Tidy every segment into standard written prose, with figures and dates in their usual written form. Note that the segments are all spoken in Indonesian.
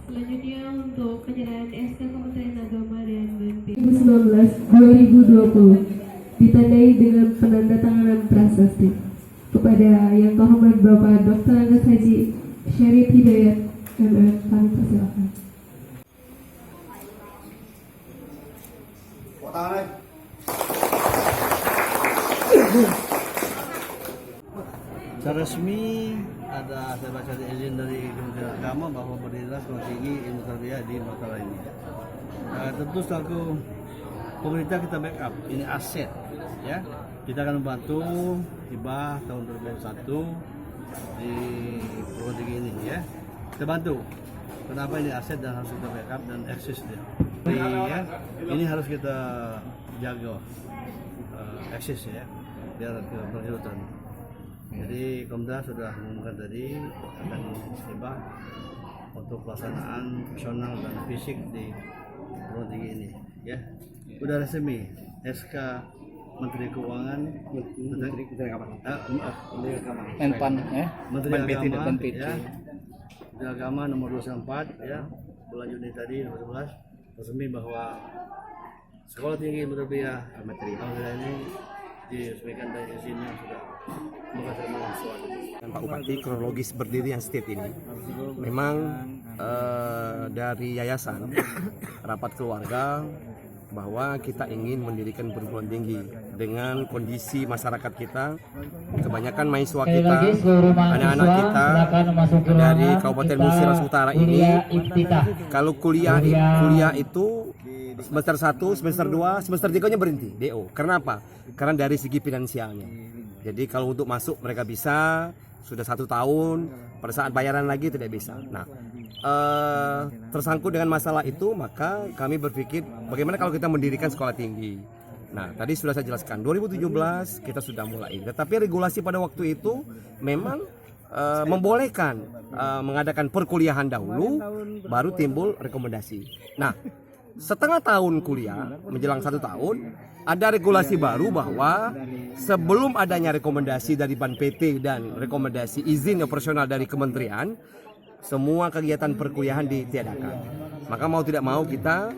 Selanjutnya untuk penyerahan SK Kementerian Agama dan BNPB 2019-2020 ditandai dengan penandatanganan prasasti kepada Yang Terhormat Bapak Dr. Andes Haji Syarif Hidayat MM. Kami persilakan. Secara resmi ada saya baca di izin dari Kementerian Agama bahwa berdirilah sekolah tinggi ilmu tarbiyah di Mataram ini. Tentu selaku pemerintah kita backup, ini aset ya. Kita akan membantu hibah tahun 2021 di perguruan tinggi ini ya. Kita bantu. Kenapa ini aset dan harus kita backup dan eksis dia. Ya, ini harus kita jaga eksis ya, biar keberlanjutan. Jadi Komda sudah mengumumkan tadi akan hibah untuk pelaksanaan profesional dan fisik di perguruan tinggi ini ya. Udah resmi SK Menteri Keuangan, Menteri Agama ya, Menteri Agama nomor 24 ya, bulan Juni tadi 2012 resmi bahwa Sekolah Tinggi Ilmu Tarbiyah Alhamdulillah ini diresmikan dan izinnya sudah mengajarkan mahasiswa. Pak Bupati, kronologis berdirinya state ini memang dari yayasan rapat keluarga bahwa kita ingin mendirikan perguruan tinggi dengan kondisi masyarakat kita, kebanyakan mahasiswa kita, anak-anak kita dari Kabupaten Musiras Utara ini, kalau kuliah itu semester 1, semester 2, semester 3-nya berhenti DO. Kenapa? Karena dari segi finansialnya. Jadi kalau untuk masuk mereka bisa sudah 1 tahun, pada saat bayaran lagi tidak bisa. Nah, tersangkut dengan masalah itu, maka kami berpikir bagaimana kalau kita mendirikan sekolah tinggi. Nah, tadi sudah saya jelaskan 2017 kita sudah mulai, tetapi regulasi pada waktu itu memang membolehkan mengadakan perkuliahan dahulu, baru timbul rekomendasi. Nah, setengah tahun kuliah menjelang 1 tahun ada regulasi baru bahwa sebelum adanya rekomendasi dari Ban PT dan rekomendasi izin operasional dari kementerian, semua kegiatan perkuliahan ditiadakan. Maka mau tidak mau kita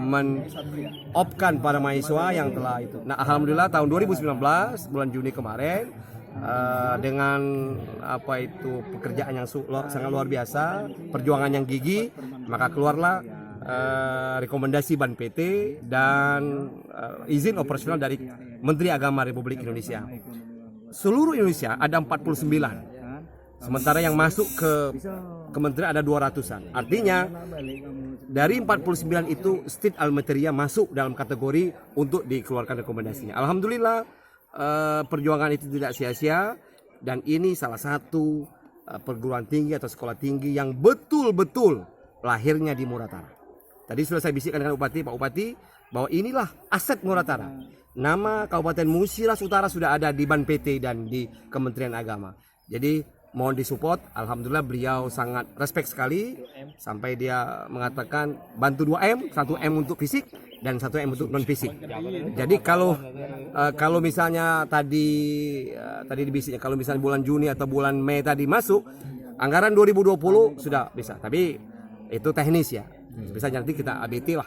men-opkan para mahasiswa yang telah itu. Nah, alhamdulillah tahun 2019 bulan Juni kemarin dengan pekerjaan yang sangat luar biasa, perjuangan yang gigih, maka keluarlah rekomendasi Ban PT dan izin operasional dari Menteri Agama Republik Indonesia. Seluruh Indonesia ada 49, sementara yang masuk ke kementerian ada 200-an. Artinya dari 49 itu state Almeteria masuk dalam kategori untuk dikeluarkan rekomendasinya. Alhamdulillah perjuangan itu tidak sia-sia, dan ini salah satu perguruan tinggi atau sekolah tinggi yang betul-betul lahirnya di Muratara. Tadi sudah saya bisikkan dengan Pak Bupati, bahwa inilah aset Muratara. Nama Kabupaten Musiras Utara sudah ada di Ban PT dan di Kementerian Agama. Jadi mohon disupport. Alhamdulillah beliau sangat respect sekali, sampai dia mengatakan bantu 2M, 1M untuk fisik dan 1M untuk non fisik. Jadi kalau misalnya tadi dibisiknya, kalau misalnya bulan Juni atau bulan Mei tadi masuk, anggaran 2020 sudah bisa. Tapi itu teknis ya. Bisa nanti kita ABT lah.